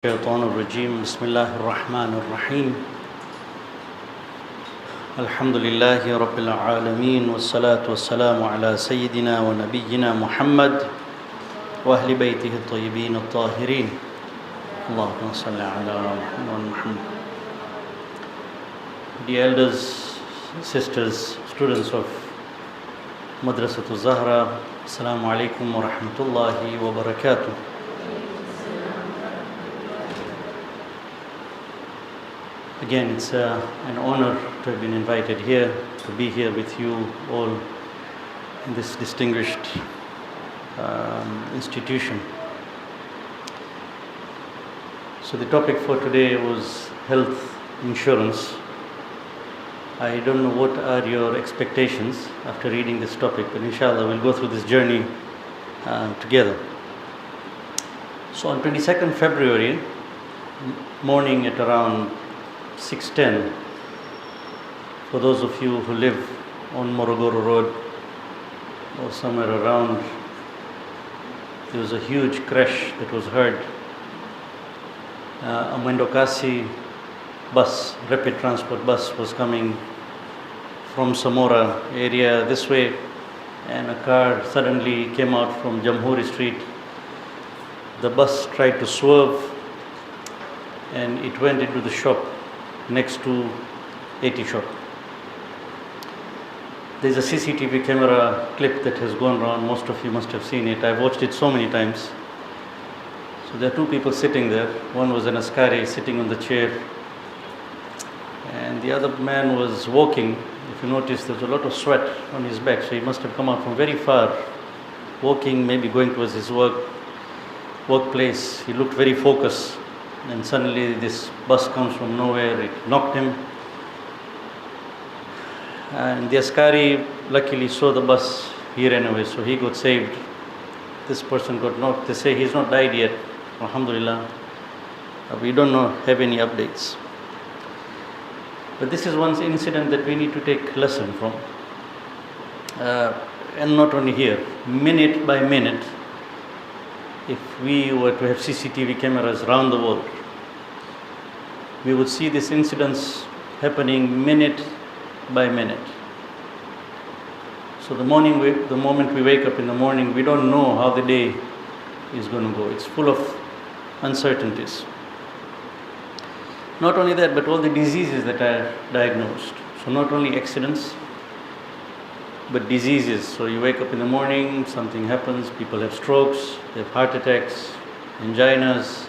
الشيطان الرجيم بسم الله الرحمن الرحيم الحمد لله رب العالمين والصلاة والسلام على سيدنا ونبينا محمد وأهل بيته الطيبين الطاهرين اللهم صل على محمد. The elders, sisters, students of Madrasatul Zahra, Assalamu alaikum wa rahmatullahi wa barakatuh. Again, it's an honor to have been invited here, to be here with you all in this distinguished institution. So the topic for today was health insurance. I don't know what are your expectations after reading this topic, but inshallah we'll go through this journey together. So on 22nd February, morning at around 6:10, for those of you who live on Morogoro Road or somewhere around, there was a huge crash that was heard. A Mwendokasi bus, rapid transport bus, was coming from Samora area this way, and a car suddenly came out from Jamhuri Street. The bus tried to swerve and it went into the shop next to 80 shop. There's a CCTV camera clip that has gone around. Most of you must have seen it. I've watched it so many times. So there are two people sitting there. One was an askari sitting on the chair, and the other man was walking. If you notice, there's a lot of sweat on his back, so he must have come out from very far, walking, maybe going towards his workplace. He looked very focused. And suddenly this bus comes from nowhere, it knocked him. And the askari luckily saw the bus, he ran away, so he got saved. This person got knocked. They say he's not died yet, alhamdulillah. We don't have any updates. But this is one incident that we need to take lesson from. And not only here, minute by minute, if we were to have CCTV cameras around the world, we would see these incidents happening minute by minute. So the moment we wake up in the morning, we don't know how the day is going to go. It's full of uncertainties. Not only that, but all the diseases that are diagnosed. So not only accidents, but diseases. So you wake up in the morning, something happens, people have strokes, they have heart attacks, anginas.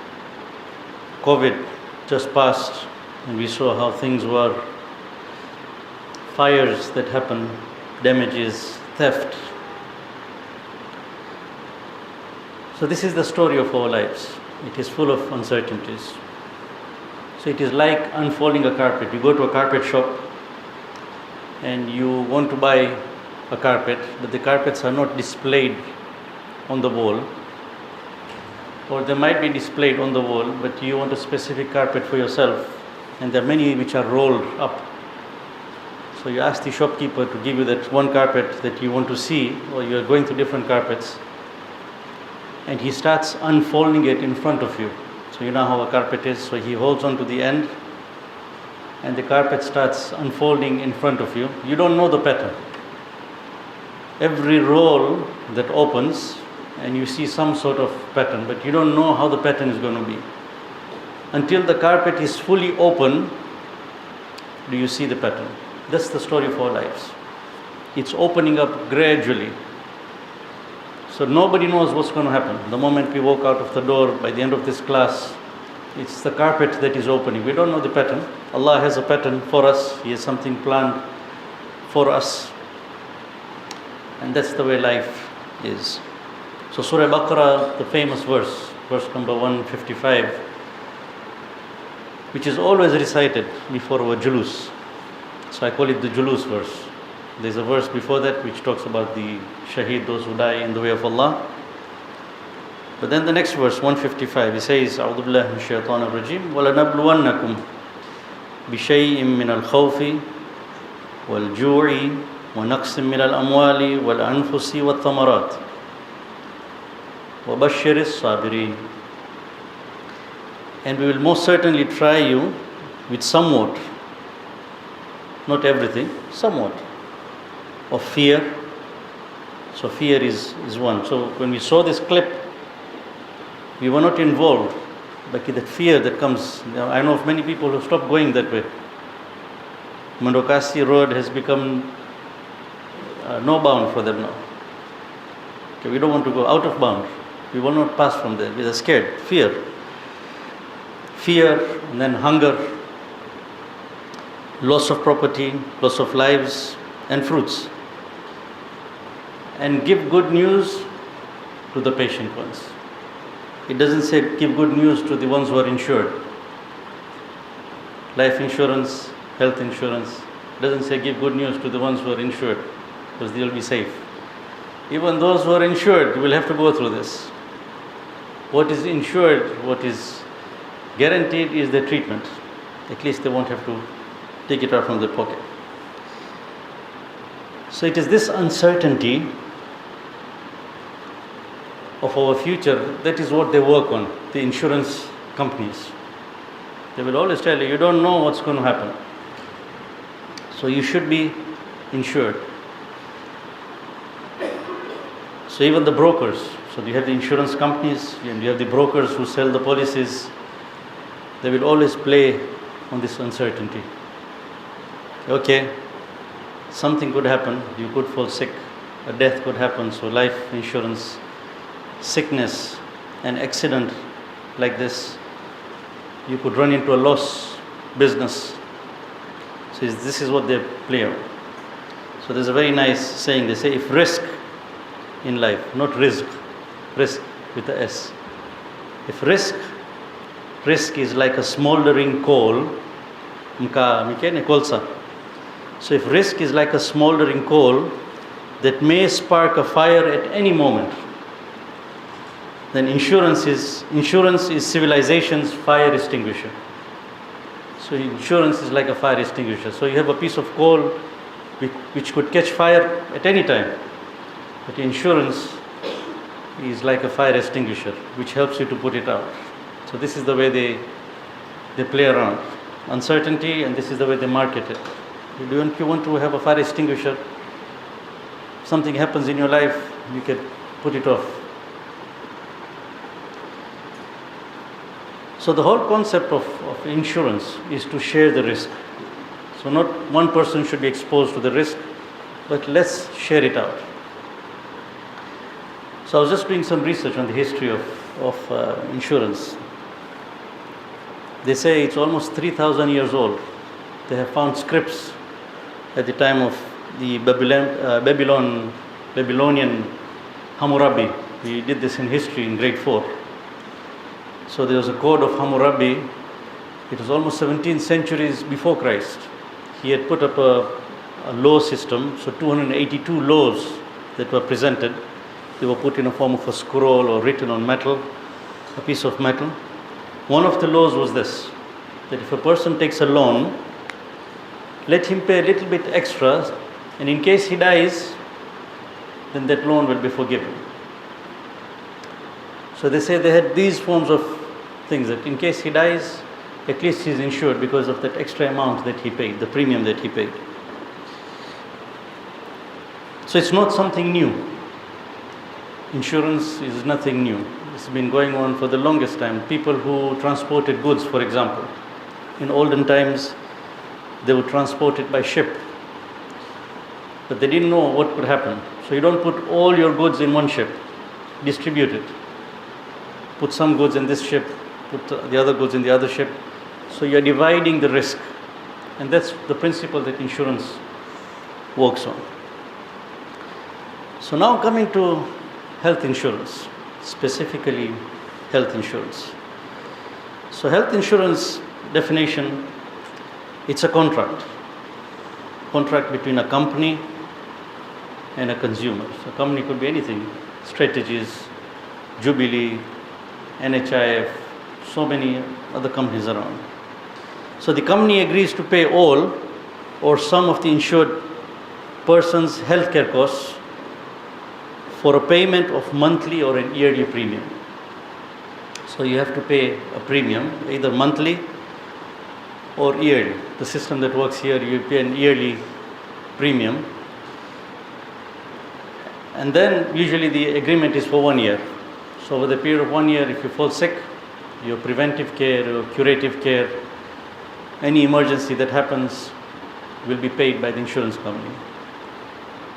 COVID just passed, and we saw how things were. Fires that happen, damages, theft. So this is the story of our lives. It is full of uncertainties. So it is like unfolding a carpet. You go to a carpet shop and you want to buy a carpet, but the carpets are not displayed on the wall, or they might be displayed on the wall, but you want a specific carpet for yourself, and there are many which are rolled up. So you ask the shopkeeper to give you that one carpet that you want to see, or you are going through different carpets, and he starts unfolding it in front of you. So you know how a carpet is, so he holds on to the end and the carpet starts unfolding in front of you. You don't know the pattern. Every roll that opens and you see some sort of pattern, but you don't know how the pattern is going to be. Until the carpet is fully open, do you see the pattern. That's the story of our lives. It's opening up gradually. So nobody knows what's going to happen. The moment we walk out of the door, by the end of this class, it's the carpet that is opening. We don't know the pattern. Allah has a pattern for us. He has something planned for us. And that's the way life is. So Surah Baqarah, the famous verse number 155, which is always recited before our julus. So I call it the julus verse. There's a verse before that which talks about the shaheed, those who die in the way of Allah. But then the next verse, 155, he says, أعوذ بالله من الشيطان الرجيم وَلَنَبْلُوَنَّكُمْ بِشَيْءٍ مِّنَ الْخَوْفِ وَالْجُوعِ ونقص من الأموال والأنفس والثمرات وبشر الصابرين. And we will most certainly try you with somewhat, not everything, somewhat of fear. So fear is one. So when we saw this clip, we were not involved, but the fear that comes. I know of many people who stopped going that way. Mandokasi Road has become no bound for them now. Okay, we don't want to go out of bound. We will not pass from there. We are scared. Fear, and then hunger, loss of property, loss of lives and fruits. And give good news to the patient ones. It doesn't say give good news to the ones who are insured. Life insurance, health insurance. It doesn't say give good news to the ones who are insured, because they will be safe. Even those who are insured will have to go through this. What is insured, what is guaranteed is the treatment. At least they won't have to take it out from their pocket. So it is this uncertainty of our future, that is what they work on, the insurance companies. They will always tell you, you don't know what's going to happen. So you should be insured. So even the brokers, so you have the insurance companies and you have the brokers who sell the policies, they will always play on this uncertainty. Okay, something could happen, you could fall sick, a death could happen, so life insurance, sickness, an accident like this, you could run into a loss business. So this is what they play on. So there's a very nice saying, they say, if risk in life, not risk with the S. If risk is like a smoldering coal, so if risk is like a smoldering coal that may spark a fire at any moment, then insurance is civilization's fire extinguisher. So insurance is like a fire extinguisher. So you have a piece of coal which could catch fire at any time, but insurance is like a fire extinguisher which helps you to put it out. So this is the way they play around uncertainty, and this is the way they market it. If you want to have a fire extinguisher, something happens in your life, you can put it off. So the whole concept of insurance is to share the risk. So not one person should be exposed to the risk, but let's share it out. So I was just doing some research on the history of insurance. They say it's almost 3,000 years old. They have found scripts at the time of the Babylonian Hammurabi. We did this in history in grade 4. So there was a code of Hammurabi. It was almost 17 centuries before Christ. He had put up a law system, so 282 laws that were presented. They were put in a form of a scroll or written on metal, a piece of metal. One of the laws was this, that if a person takes a loan, let him pay a little bit extra, and in case he dies, then that loan will be forgiven. So they say they had these forms of things, that in case he dies, at least he's insured because of that extra amount that he paid, the premium that he paid. So it's not something new. Insurance is nothing new. It's been going on for the longest time. People who transported goods, for example, in olden times, they would transport it by ship. But they didn't know what could happen. So you don't put all your goods in one ship. Distribute it. Put some goods in this ship, put the other goods in the other ship. So you're dividing the risk. And that's the principle that insurance works on. So now coming to health insurance, specifically health insurance. So health insurance definition, it's a contract between a company and a consumer. So a company could be anything, Strategies, Jubilee, NHIF, so many other companies around. So the company agrees to pay all or some of the insured person's healthcare costs for a payment of monthly or an yearly premium. So you have to pay a premium, either monthly or yearly. The system that works here, you pay an yearly premium. And then usually the agreement is for 1 year. So over the period of 1 year, if you fall sick, your preventive care or curative care, any emergency that happens will be paid by the insurance company.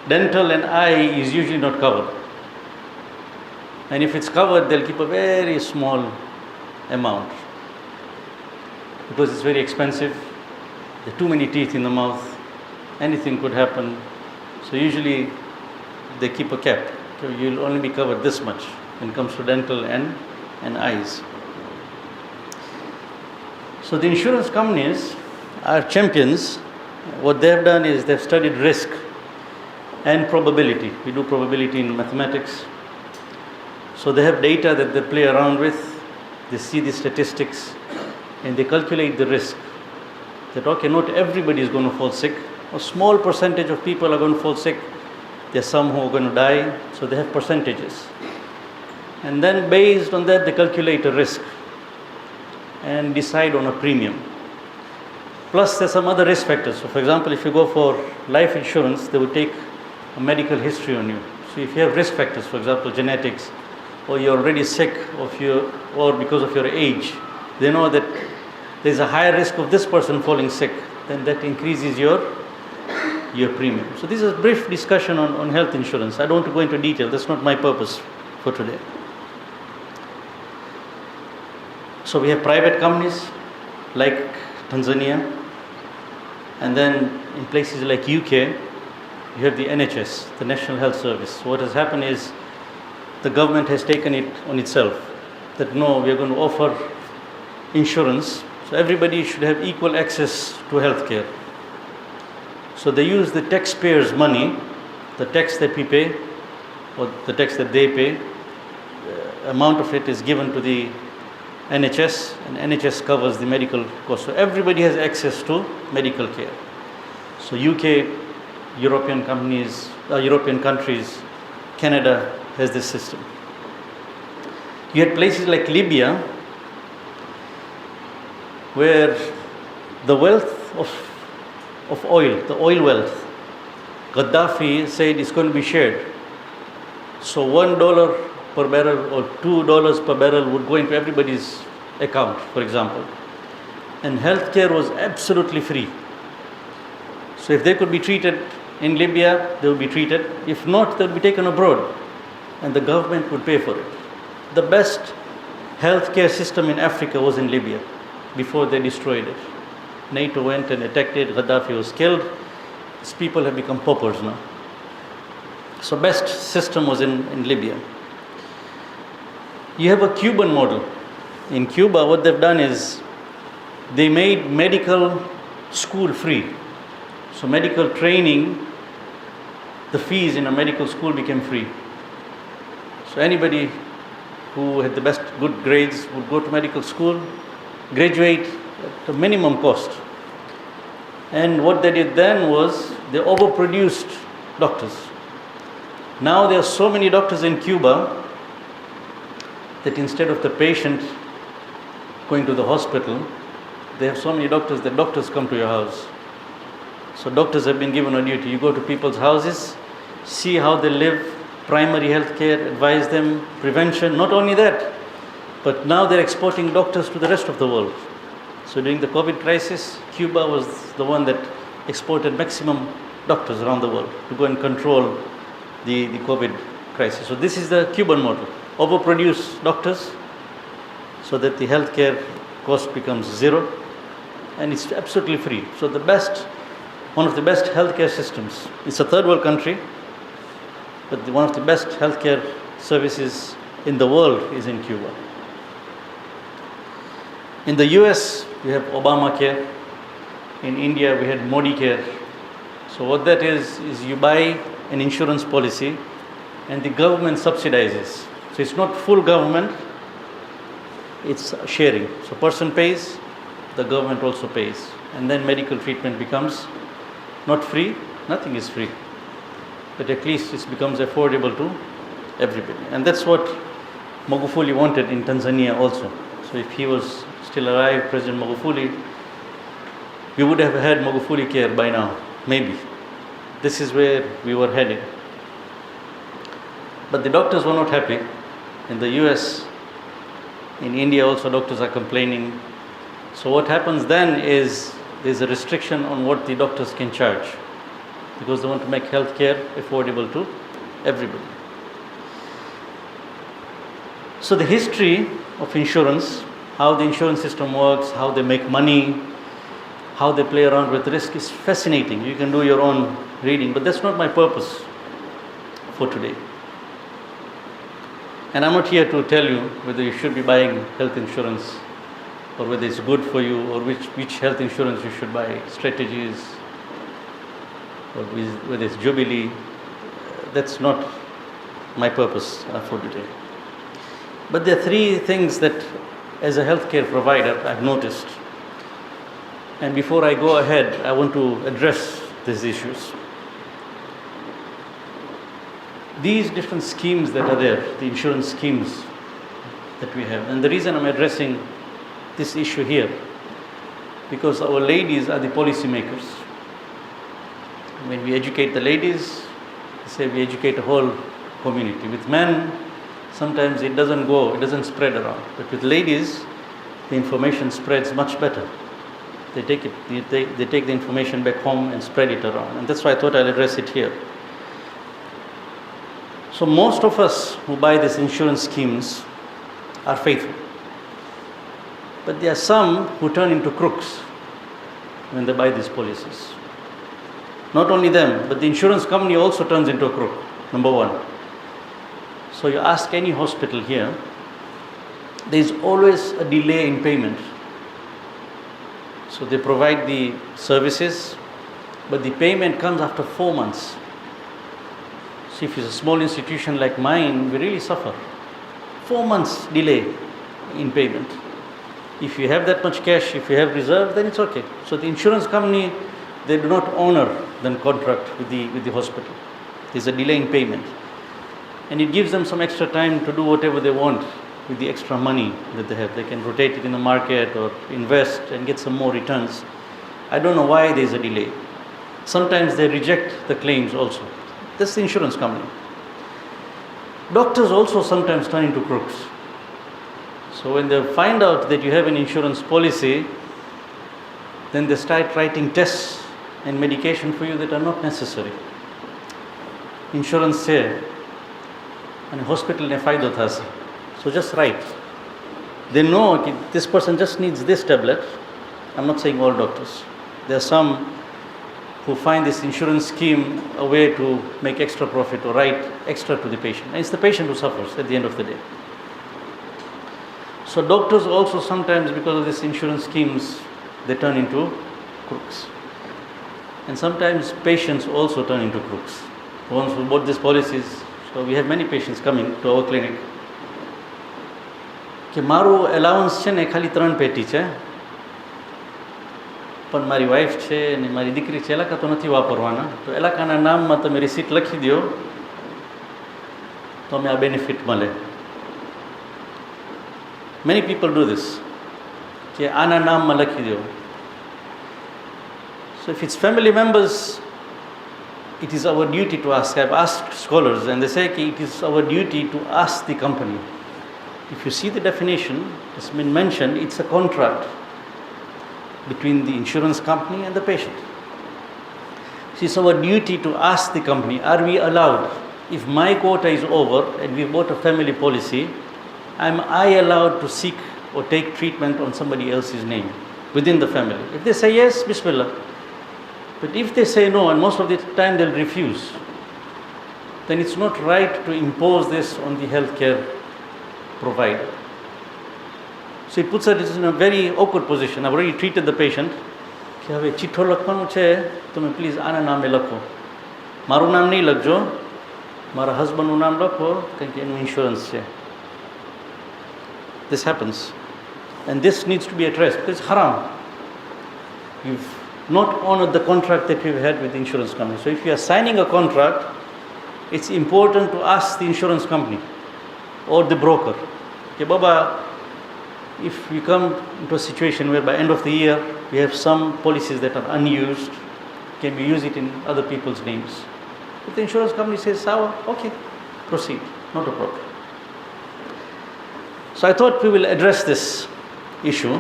Dental and eye is usually not covered. And if it's covered, they'll keep a very small amount because it's very expensive. There are too many teeth in the mouth. Anything could happen. So usually they keep a cap. Okay, you'll only be covered this much when it comes to dental and eyes. So the insurance companies are champions. What they've done is they've studied risk and probability. We do probability in mathematics. So they have data that they play around with. They see the statistics and they calculate the risk. That okay, not everybody is going to fall sick. A small percentage of people are going to fall sick. There's some who are going to die. So they have percentages. And then based on that, they calculate a risk and decide on a premium. Plus there's some other risk factors. So for example, if you go for life insurance, they would take a medical history on you. So if you have risk factors, for example, genetics, or you're already sick or because of your age, they know that there's a higher risk of this person falling sick, then that increases your premium. So this is a brief discussion on health insurance. I don't want to go into detail. That's not my purpose for today. So we have private companies like Tanzania, and then in places like UK, you have the NHS, the National Health Service. So what has happened is the government has taken it on itself that no, we are going to offer insurance, so everybody should have equal access to healthcare. So they use the taxpayers' money, the tax that we pay, or the tax that they pay, amount of it is given to the NHS, and NHS covers the medical cost. So everybody has access to medical care. So UK, European countries, Canada has this system. You had places like Libya where the wealth of oil, the oil wealth, Gaddafi said it's going to be shared. So $1 per barrel or $2 per barrel would go into everybody's account, for example. And healthcare was absolutely free. So if they could be treated in Libya, they would be treated. If not, they would be taken abroad and the government would pay for it. The best healthcare system in Africa was in Libya before they destroyed it. NATO went and attacked it, Gaddafi was killed. These people have become paupers now. So best system was in Libya. You have a Cuban model. In Cuba, what they've done is they made medical school free. So medical training, the fees in a medical school became free. So anybody who had the best good grades would go to medical school, graduate at a minimum cost. And what they did then was they overproduced doctors. Now there are so many doctors in Cuba that instead of the patient going to the hospital, they have so many doctors that doctors come to your house. So doctors have been given a duty. You go to people's houses, see how they live, primary health care, advise them, prevention. Not only that, but now they're exporting doctors to the rest of the world. So during the COVID crisis, Cuba was the one that exported maximum doctors around the world to go and control the COVID crisis. So this is the Cuban model. Overproduce doctors so that the healthcare cost becomes zero and it's absolutely free. So one of the best healthcare systems. It's a third world country, but one of the best healthcare services in the world is in Cuba. In the US, we have Obamacare. In India, we had Modi Care. So what that is you buy an insurance policy and the government subsidizes. So it's not full government, it's sharing. So person pays, the government also pays. And then medical treatment becomes not free, nothing is free. But at least it becomes affordable to everybody. And that's what Magufuli wanted in Tanzania also. So if he was still alive, President Magufuli, we would have had Magufuli care by now, maybe. This is where we were heading. But the doctors were not happy. In the US, in India also, doctors are complaining. So what happens then is there's a restriction on what the doctors can charge, because they want to make healthcare affordable to everybody. So the history of insurance, how the insurance system works, how they make money, how they play around with risk is fascinating. You can do your own reading, but that's not my purpose for today. And I'm not here to tell you whether you should be buying health insurance or whether it's good for you, or which health insurance you should buy, strategies, or whether it's Jubilee. That's not my purpose for today. But there are three things that, as a healthcare provider, I've noticed. And before I go ahead, I want to address these issues. These different schemes that are there, the insurance schemes that we have, and the reason I'm addressing this issue here, because our ladies are the policy makers. When we educate the ladies, we say we educate a whole community. With men, sometimes it doesn't spread around. But with ladies, the information spreads much better. They take the information back home and spread it around. And that's why I thought I'll address it here. So most of us who buy these insurance schemes are faithful. But there are some who turn into crooks when they buy these policies. Not only them, but the insurance company also turns into a crook, number one. So you ask any hospital here, there is always a delay in payment. So they provide the services, but the payment comes after 4 months. So if it's a small institution like mine, we really suffer. 4 months delay in payment. If you have that much cash, if you have reserve, then it's okay. So the insurance company, they do not honor the contract with the hospital. There's a delay in payment. And it gives them some extra time to do whatever they want with the extra money that they have. They can rotate it in the market or invest and get some more returns. I don't know why there's a delay. Sometimes they reject the claims also. That's the insurance company. Doctors also sometimes turn into crooks. So when they find out that you have an insurance policy, then they start writing tests and medication for you that are not necessary. Insurance say, and hospital ne faydo thase. So just write. They know that this person just needs this tablet. I'm not saying all doctors. There are some who find this insurance scheme a way to make extra profit or write extra to the patient. And it's the patient who suffers at the end of the day. So doctors also sometimes, because of these insurance schemes, they turn into crooks. And sometimes patients also turn into crooks. The ones who bought these policies, so we have many patients coming to our clinic. કે મારું allowance છે ને ખાલી 3 પેટી છે, પણ મારી wife છે અને મારી દીકરી છે એલાકા તો નથી વાપરવાના, તો એલાકાના નામમાં તમે રિસીટ લખી દો તો અમે આ બેનિફિટ મળે. Many people do this, કે આના નામમાં લખી દો. So if it's family members, it is our duty to ask. I've asked scholars and they say that it is our duty to ask the company. If you see the definition, it's been mentioned, it's a contract between the insurance company and the patient. So it's our duty to ask the company, are we allowed, if my quota is over and we bought a family policy, am I allowed to seek or take treatment on somebody else's name within the family? If they say yes, Bismillah. But if they say no, and most of the time they'll refuse, then it's not right to impose this on the healthcare provider. So it puts us in a very awkward position. I've already treated the patient. કે હવે ચિઠ્ઠો લખવાનું છે, તમે please આના નામે લખો. મારું નામ નહીં લખજો, મારા હસબન્ડનું નામ લખો, કારણ કે એનું ઇન્સ્યોરન્સ છે. This happens. And this needs to be addressed. It's haram. You've not honored the contract that we've had with the insurance company. So if you are signing a contract, it's important to ask the insurance company or the broker, Okay, Baba, if we come into a situation where by end of the year we have some policies that are unused, can we use it in other people's names? If the insurance company says, Sawa, okay, proceed, not a problem. So I thought we will address this issue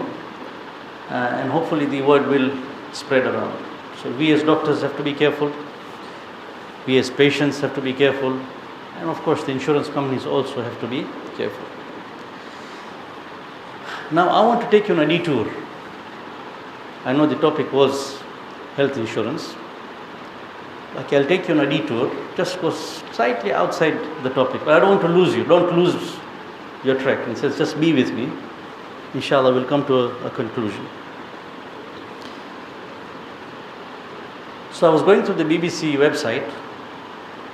and hopefully the word will spread around. So we as doctors have to be careful, we as patients have to be careful, and of course the insurance companies also have to be careful. Now I want to take you on a detour. I know the topic was health insurance. Okay, I'll take you on a detour, just go slightly outside the topic. But I don't want to lose you. Don't lose your track. It says, just be with me. Inshallah, we'll come to a conclusion. So I was going through the BBC website.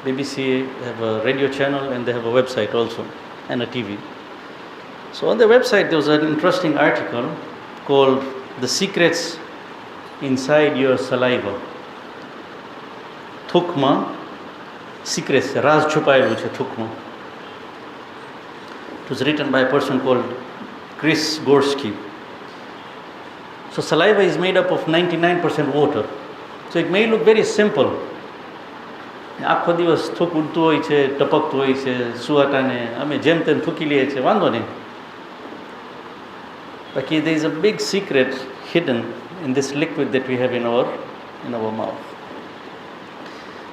BBC have a radio channel and they have a website also, and a TV. So on their website there was an interesting article called "The Secrets Inside Your Saliva." Thukma, secrets, raz chupayelu chhe thukma. It was written by a person called Chris Gorski. So saliva is made up of 99% water. So it may look very simple. આખો દિવસ થૂક ઉડતું હોય છે, ટપકતું હોય છે, સુવાટાને અમે જેમ તેમ થૂકી લઈએ છીએ, વાંધો નહીં. But there is a big secret hidden in this liquid that we have in our mouth.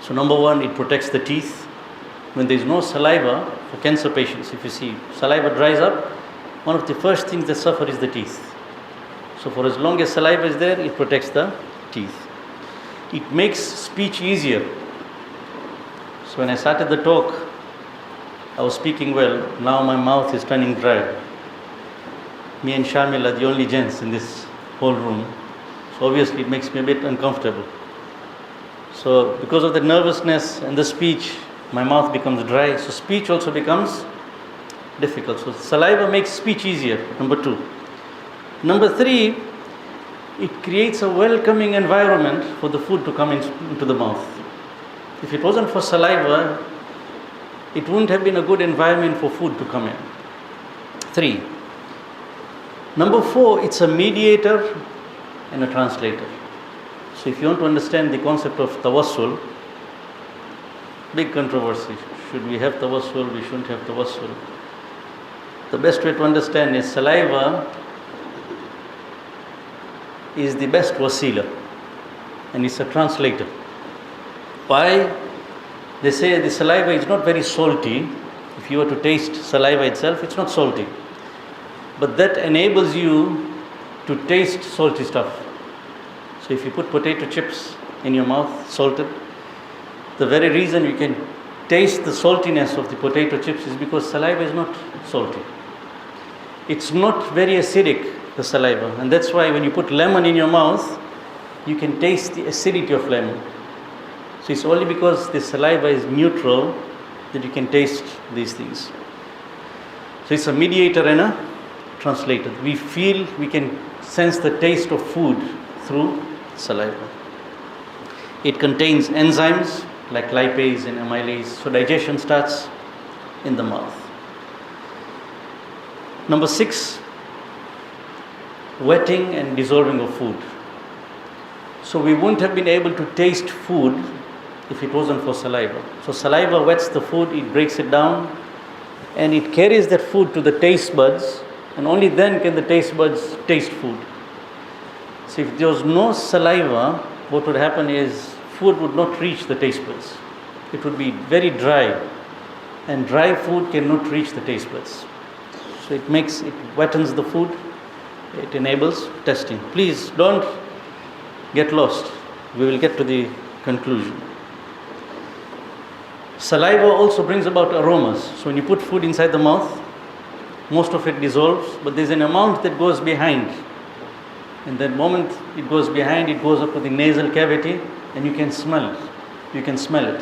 So number one, it protects the teeth. When there is no saliva, for cancer patients, if you see saliva dries up, one of the first things that suffer is the teeth. So for as long as saliva is there, it protects the teeth. It makes speech easier. So when I started the talk, I was speaking well. Now my mouth is turning dry. Me and Shamil are the only gents in this whole room. So obviously it makes me a bit uncomfortable. So because of the nervousness and the speech, my mouth becomes dry. So speech also becomes difficult. So saliva makes speech easier, number two. Number three, it creates a welcoming environment for the food to come into the mouth. If it wasn't for saliva, it wouldn't have been a good environment for food to come in. Three. Number four, it's a mediator and a translator. So if you want to understand the concept of tawassul, big controversy. Should we have tawassul? We shouldn't have tawassul. The best way to understand is saliva is the best wasila, and it's a translator. Why? They say the saliva is not very salty. If you were to taste saliva itself, it's not salty. But that enables you to taste salty stuff. So if you put potato chips in your mouth, salted, the very reason you can taste the saltiness of the potato chips is because saliva is not salty. It's not very acidic, the saliva, and that's why when you put lemon in your mouth, you can taste the acidity of lemon. So it's only because the saliva is neutral that you can taste these things. So it's a mediator and a translator. We can sense the taste of food through saliva. It contains enzymes like lipase and amylase, so digestion starts in the mouth. Number 6, wetting and dissolving of food. So we wouldn't have been able to taste food if it wasn't for saliva. So saliva wets the food, it breaks it down, and it carries that food to the taste buds, and only then can the taste buds taste food. So if there was no saliva, what would happen is food would not reach the taste buds. It would be very dry, and dry food cannot reach the taste buds. So it wettens the food, it enables testing. Please don't get lost. We will get to the conclusion. Saliva also brings about aromas. So when you put food inside the mouth, most of it dissolves, but there's an amount that goes behind. And the moment it goes behind, it goes up to the nasal cavity, and you can smell it. You can smell it.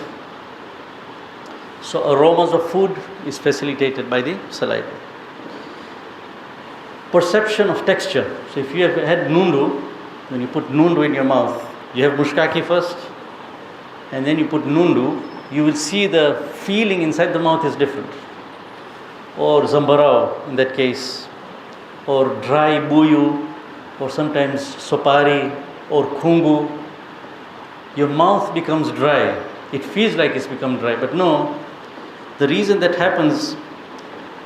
So aromas of food is facilitated by the saliva. Perception of texture. So if you have had nundu, when you put nundu in your mouth, you have mushkaki first, and then you put nundu, you will see the feeling inside the mouth is different. or zambarao in that case, or dry buyu, or sometimes sopari or khungu, your mouth becomes dry. It feels like it's become dry, but no. The reason that happens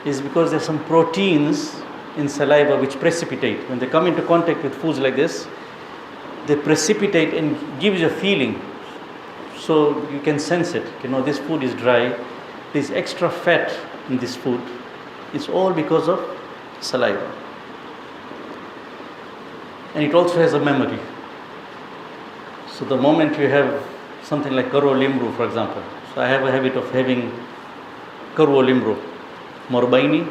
is because there's some proteins in saliva which precipitate. When they come into contact with foods like this, they precipitate and gives you a feeling. So you can sense it. This food is dry. There's extra fat in this food. It's all because of saliva. And it also has a memory. So the moment you have something like karo limru, for example. So I have a habit of having karo limru. Morbaini,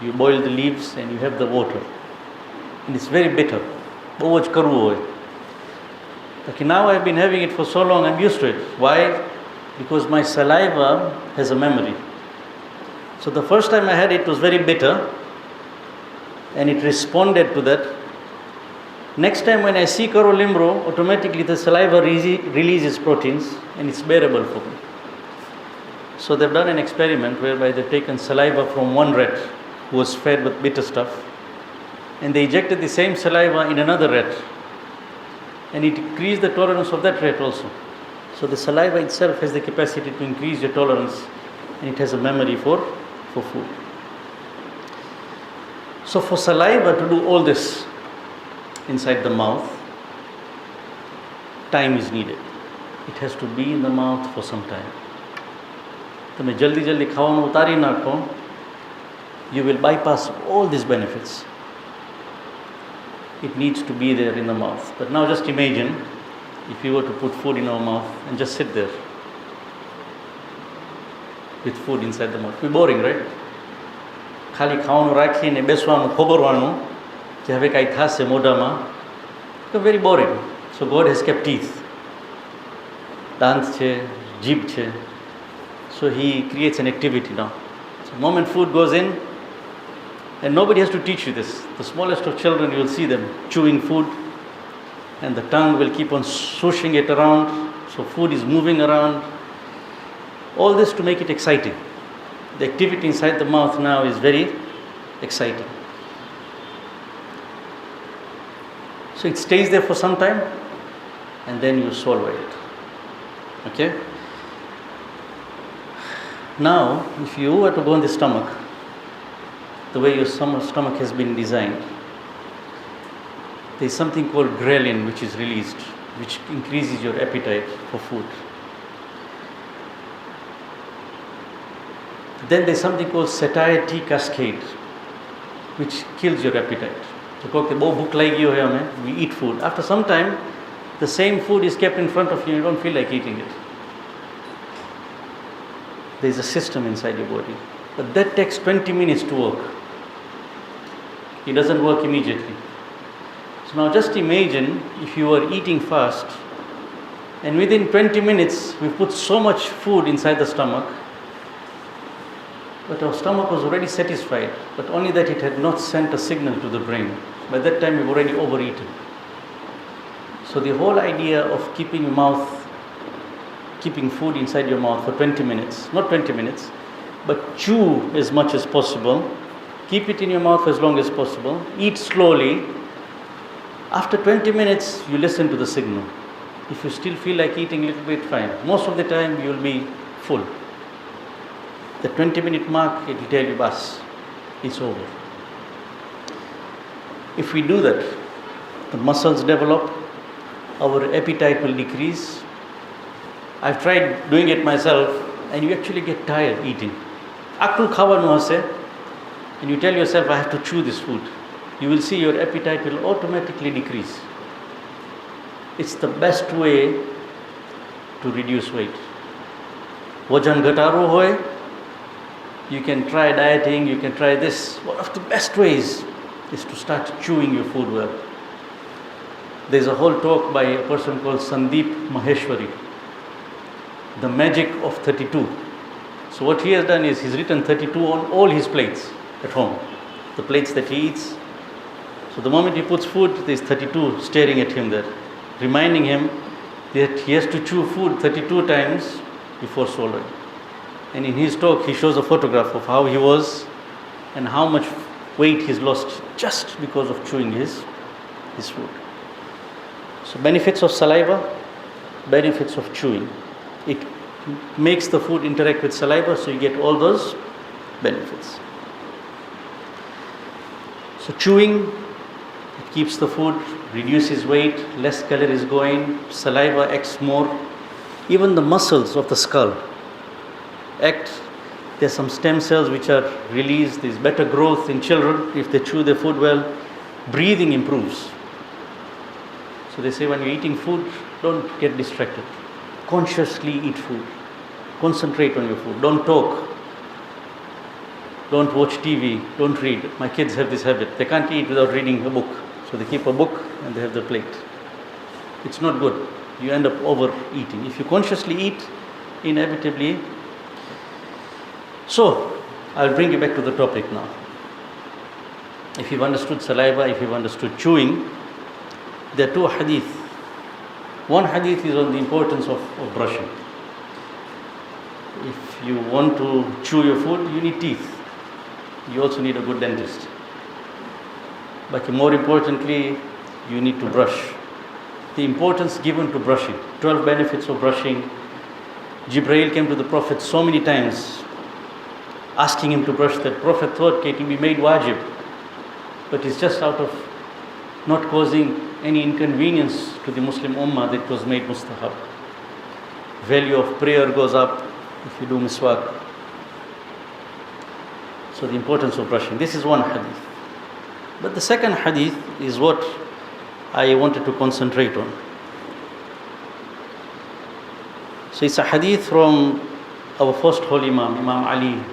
you boil the leaves and you have the water. And it's very bitter. Bahut karu hai. Okay, now I've been having it for so long, I'm used to it. Why? Because my saliva has a memory. So the first time I had it was very bitter and it responded to that. Next time when I see karo limro, automatically the saliva releases proteins and it's bearable for me. So they've done an experiment whereby they've taken saliva from one rat who was fed with bitter stuff and they injected the same saliva in another rat and it increased the tolerance of that rat also. So the saliva itself has the capacity to increase your tolerance and it has a memory for food. So for saliva to do all this inside the mouth, time is needed. It has to be in the mouth for some time. તમે જલ્દી જલ્દી ખાવાનું ઉતારી નાખો, you will bypass all these benefits. It needs to be there in the mouth. But now just imagine if you were to put food in our mouth and just sit there with food inside the mouth. It would be boring, right? ખાલી ખાવાનું રાખીને બેસવાનું ખોબરવાનું કે હવે કાંઈ થશે મોઢામાં. Very boring. So God has kept teeth. દાંત છે, જીભ છે. So He creates an activity now. So the moment food goes in, and nobody has to teach you this. The smallest of children, you will see them chewing food, and the tongue will keep on swooshing it around. So food is moving around. All this to make it exciting. The activity inside the mouth now is very exciting. So it stays there for some time, and then you swallow it. Okay? Now, if you were to go in the stomach, the way your stomach has been designed, there is something called ghrelin which is released, which increases your appetite for food. Then there is something called satiety cascade, which kills your appetite. So, we eat food. After some time, the same food is kept in front of you, you don't feel like eating it. There is a system inside your body. But that takes 20 minutes to work. It doesn't work immediately. So now just imagine if you are eating fast and within 20 minutes we put so much food inside the stomach, but our stomach was already satisfied, but only that it had not sent a signal to the brain. By that time we've already overeaten. So the whole idea of keeping food inside your mouth for 20 minutes, not 20 minutes, but chew as much as possible, keep it in your mouth for as long as possible, eat slowly. After 20 minutes, you listen to the signal. If you still feel like eating a little bit, fine. Most of the time, you will be full. The 20-minute mark, it will tell you, bas, it's over. If we do that, the muscles develop, our appetite will decrease. I've tried doing it myself, and you actually get tired eating. Akul khawanu hase, and you tell yourself, I have to chew this food. You will see your appetite will automatically decrease. It's the best way to reduce weight. Wajan ghataru hoy, you can try dieting, you can try this. One of the best ways is to start chewing your food well. There's a whole talk by a person called Sandeep Maheshwari, The Magic of 32. So what he has done is he's written 32 on all his plates at home, the plates that he eats. So the moment he puts food, there's 32 staring at him there, reminding him that he has to chew food 32 times before swallowing. And in his talk, he shows a photograph of how he was and how much weight he's lost just because of chewing his food. So benefits of saliva, benefits of chewing. It makes the food interact with saliva, so you get all those benefits. So chewing, it keeps the food, reduces weight, less calories going, saliva acts more. Even the muscles of the skull act. There's some stem cells which are released. There's better growth in children if they chew their food well. Breathing improves. So they say when you're eating food, don't get distracted. Consciously eat food. Concentrate on your food. Don't talk. Don't watch TV. Don't read. My kids have this habit. They can't eat without reading a book. So they keep a book and they have the plate. It's not good. You end up overeating. If you consciously eat, inevitably. So, I'll bring you back to the topic now. If you've understood saliva, if you've understood chewing, there are two hadith. One hadith is on the importance of brushing. If you want to chew your food, you need teeth. You also need a good dentist. But more importantly, you need to brush. The importance given to brushing. 12 benefits of brushing. Jibreel came to the Prophet so many times, asking him to brush. That Prophet thought it will be made wajib. But it's just out of not causing any inconvenience to the Muslim Ummah that it was made mustahab. Value of prayer goes up if you do miswak. So the importance of brushing. This is one hadith. But the second hadith is what I wanted to concentrate on. So it's a hadith from our first holy Imam, Imam Ali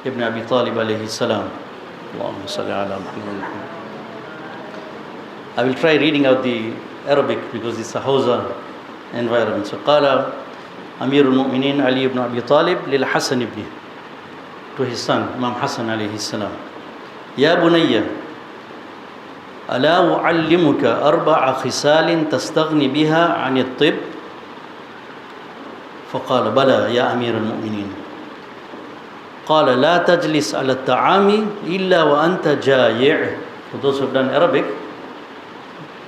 ibn Abi Talib alayhi salam. Allahumma salli ala Muhammad. I will try reading out the Arabic because it's a Hausa environment. So قال أمير المؤمنين علي ibn Abi Talib للحسن ibn, to his son Imam Hassan alayhi salam. يا بني ألا أعلمك أربع خصال تستغني بها عن الطب؟ فقال بلى يا أمير المؤمنين. قال لا تجلس على الطعام إلا وأنت جائع. For those who have done Arabic,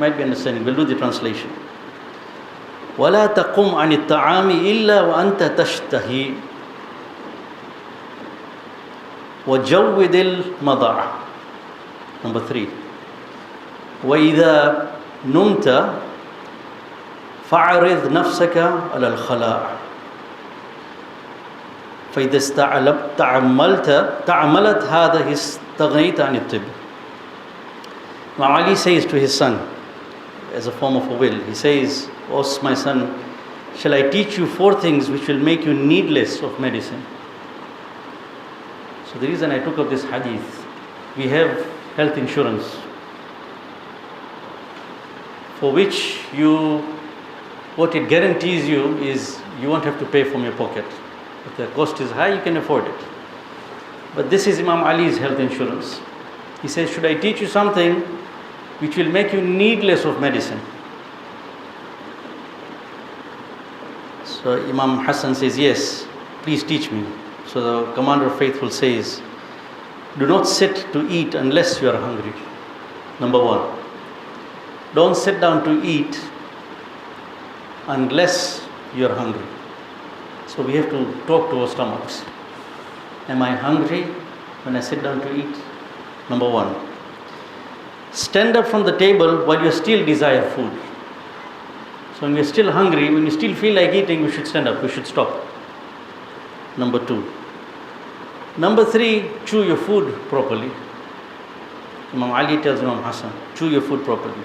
might be understanding. We'll do the translation. ولا تقم عن الطعام إلا وأنت تشتهي وجود المضع. Number 3. وإذا نمت فاعرض نفسك على الخلاء فإذا تعملت هذا استغنيت عن الطب. Now Ali says to his son, as a form of a will, he says, "O my son, shall I teach you 4 things which will make you needless of medicine?" So the reason I took up this hadith, we have health insurance, for which what it guarantees you is you won't have to pay from your pocket. If the cost is high, you can afford it. But this is Imam Ali's health insurance. He says, should I teach you something which will make you needless of medicine? So Imam Hassan says, yes, please teach me. So the Commander of Faithful says, do not sit to eat unless you are hungry. Number 1. Don't sit down to eat unless you are hungry. So we have to talk to our stomachs. Am I hungry when I sit down to eat? Number 1. Stand up from the table while you still desire food. So when we are still hungry, when you still feel like eating, we should stand up, we should stop. Number 2. Number 3, chew your food properly. Imam Ali tells Imam Hassan, chew your food properly.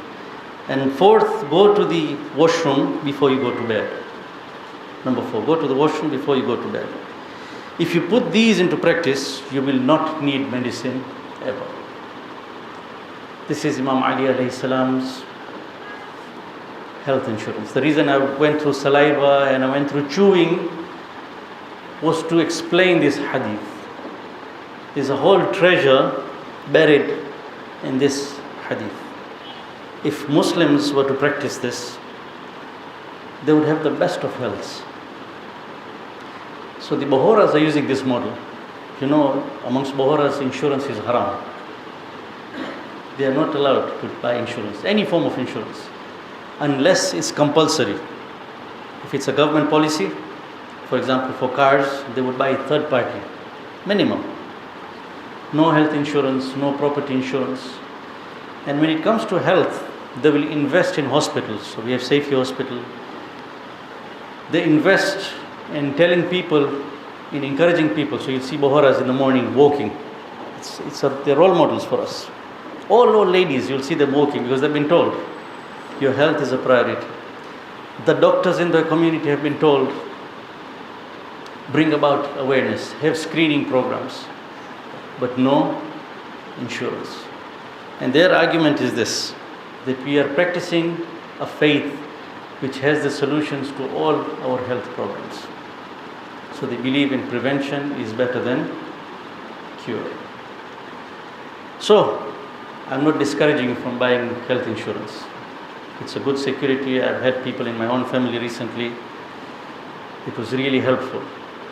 And 4th, go to the washroom before you go to bed. Number 4, go to the washroom before you go to bed. If you put these into practice, you will not need medicine ever. This is Imam Ali alayhi salam's health insurance. The reason I went through saliva and I went through chewing was to explain this hadith. There's a whole treasure buried in this hadith. If Muslims were to practice this, they would have the best of health. So the Bohoras are using this model. You know, amongst Boharas, insurance is haram. They are not allowed to buy insurance, any form of insurance, unless it's compulsory. If it's a government policy, for example, for cars, they would buy third party, minimum. No health insurance, no property insurance. And when it comes to health, they will invest in hospitals. So we have Safety Hospital. They invest in telling people, in encouraging people. So you see Boharas in the morning walking. They're role models for us. All old ladies, you'll see them walking because they've been told, your health is a priority. The doctors in the community have been told, bring about awareness, have screening programs, but no insurance. And their argument is this, that we are practicing a faith which has the solutions to all our health problems. So they believe in prevention is better than cure. So, I'm not discouraging you from buying health insurance. It's a good security. I've had people in my own family recently. It was really helpful.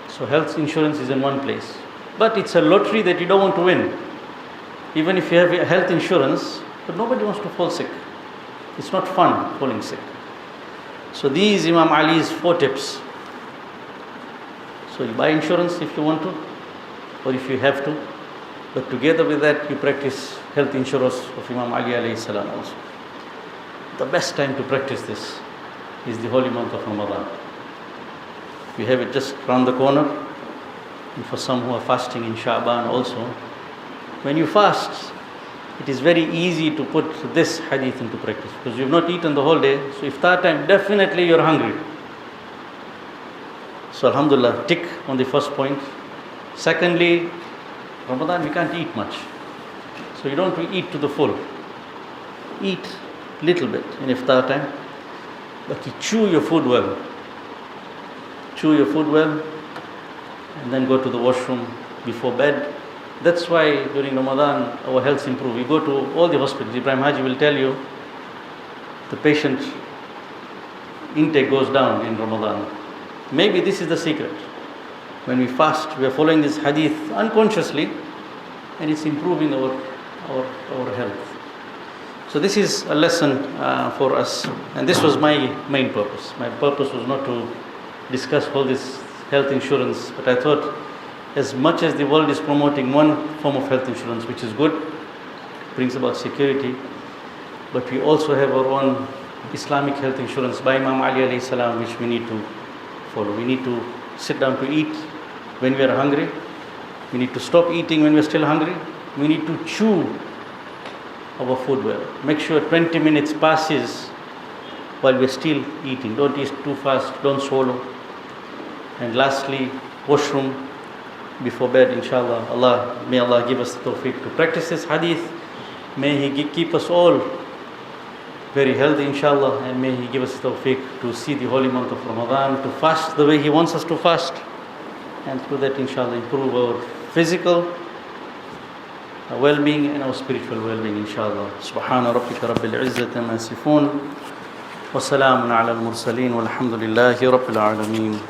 So health insurance is in one place. But it's a lottery that you don't want to win. Even if you have health insurance, but nobody wants to fall sick. It's not fun falling sick. So these Imam Ali's 4 tips. So you buy insurance if you want to, or if you have to. But together with that, you practice health insurance of Imam Ali alayhi salam also. The best time to practice this is the holy month of Ramadan. We have it just around the corner. And for some who are fasting in Sha'ban also, when you fast, it is very easy to put this hadith into practice because you've not eaten the whole day. So iftar time, definitely you're hungry. So alhamdulillah, tick on the first point. Secondly, Ramadan we can't eat much. So you don't eat to the full. Eat little bit in iftar time, but you chew your food well. Chew your food well and then go to the washroom before bed. That's why during Ramadan our health improves. We go to all the hospitals. Ibrahim Haji will tell you the patient intake goes down in Ramadan. Maybe this is the secret. When we fast, we are following this hadith unconsciously and it's improving our health. So this is a lesson for us, and this was my main purpose. My purpose was not to discuss all this health insurance, but I thought as much as the world is promoting one form of health insurance, which is good, brings about security, but we also have our own Islamic health insurance by Imam Ali alayhi salam, which we need to follow. We need to sit down to eat when we are hungry. We need to stop eating when we are still hungry. We need to chew our food well. Make sure 20 minutes passes while we are still eating. Don't eat too fast, don't swallow. And lastly, washroom before bed, inshallah. May Allah give us the tawfiq to practice this hadith. May He keep us all very healthy, inshallah, and may He give us the tawfiq to see the holy month of Ramadan, to fast the way He wants us to fast, and through that, inshallah, improve our physical well-being and our spiritual well-being, inshallah. Subhana rabbika rabbil izzati amma yasifun wa salamun ala al-mursaleen walhamdulillahi rabbil alameen.